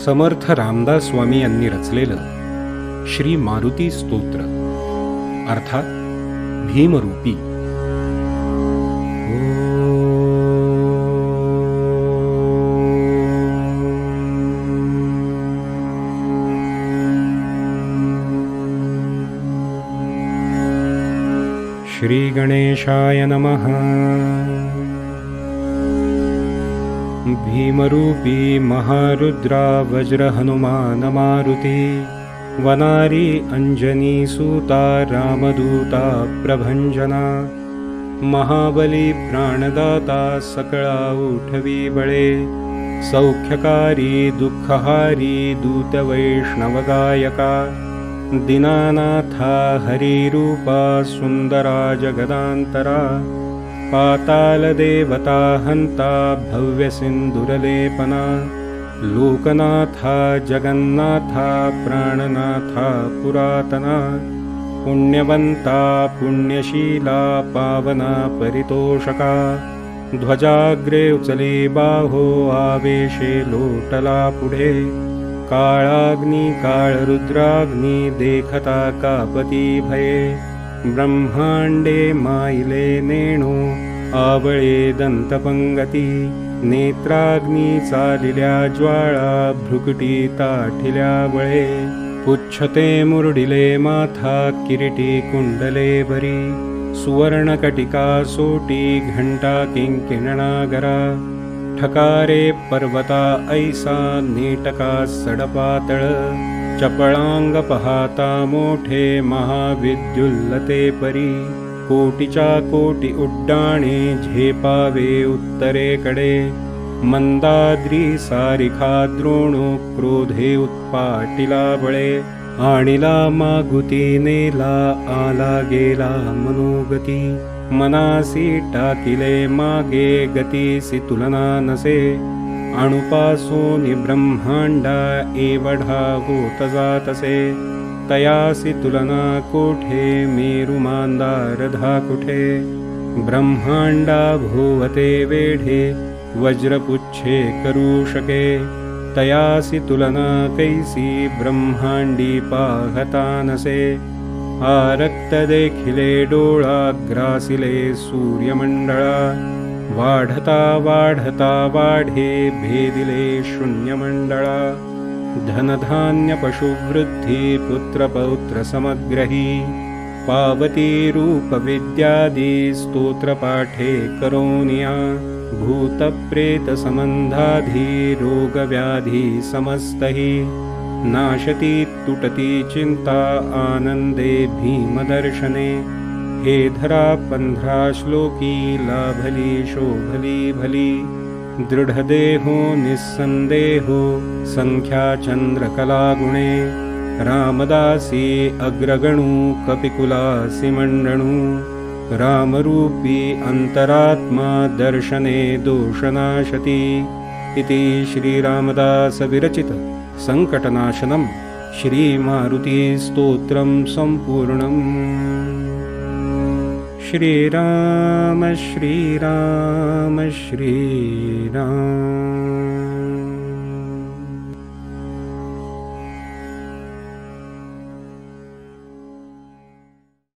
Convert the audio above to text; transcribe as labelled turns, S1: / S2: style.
S1: समर्थ रामदास स्वामी यांनी रचलेलं श्री मारुती स्तोत्र अर्थात भीमरूपी। श्री गणेशाय नमः। भीमरूपी महारुद्रा वज्र हनुमान मारुती, वनारी अंजनी सूता रामदूता प्रभंजना, महाबली प्राणदाता सकळा उठवी बळे, सौख्यकारी दुःखहारी दूत वैष्णवगायका, दीनानाथा हरिरूपा सुंदरा जगदांतरा, पाताल देवता हंता भव्य सिंधुरलेपना, लोकनाथा जगन्नाथा प्राणनाथा पुरातना, पुण्यवंता पुण्यशीला पावना परितोषका, ध्वजाग्रे उचले बाहो आवेशे लोटला पुढे, काळाग्नी काळरुद्राग्नी देखता कापती भये, ब्रह्मांडे माईले नेणो आवळे दंतपंगती, नेत्राग्नी चालिल्या ज्वाळा भ्रुकुटी ताठिल्या बळे, पुच्छते मुरडिले माथा किरीटी कुंडले भरी, सुवर्णकटिका सोटी घंटा किंकिणनागरा, ठकारे पर्वता ऐसा नेटका सडपातळ, चपळांग पहाता मोठे महाविद्युल्लते परी, कोटीच्या कोटी उड्डाणे झेपावे उत्तरेकडे, मंदाद्री सारिखा द्रोणो क्रोधे उत्पाटिला बळे, आणिला मागुती नेला आला गेला मनोगती, मनासी टाकिले मागे गतीसी तुलना नसे, अणुपासून ब्रह्मांडा एवढा होत जातसे, तयासी तुलना कोठे मेरु मांदारधा कुठे, ब्रह्मांडा भोवते वेढे वज्रपुच्छे करू शके, तयासी तुलना कैसी ब्रह्मांडी पाहता नसे, आरक्त देखिले डोळा ग्रासिले सूर्यमंडळा, वाढता वाढता वाढे भेदिले शून्यमंडळा, धनधान्य पशुवृद्धी पुत्रपौत्र समग्रही, पावती रूप विद्यादी स्तोत्रपाठे करोनिया, भूतप्रेत संबंधाधी रोगव्याधी समस्तही, नाशती तुटती चिंता आनंदे भीमदर्शने, हे धरा 15 श्लोकी लाभली शोभली भली, दृढदेहो निस्संदेहो संख्या चंद्रकला गुणे, रामदासी अग्रगणू कपिकुलासी मंडणू, रामरूपी अंतरात्मा दर्शने दोषनाशती, इति श्री रामदास विरचित संकटनाशनम श्री मारुती स्तोत्रम संपूर्णम्। श्रीराम श्रीराम श्रीराम।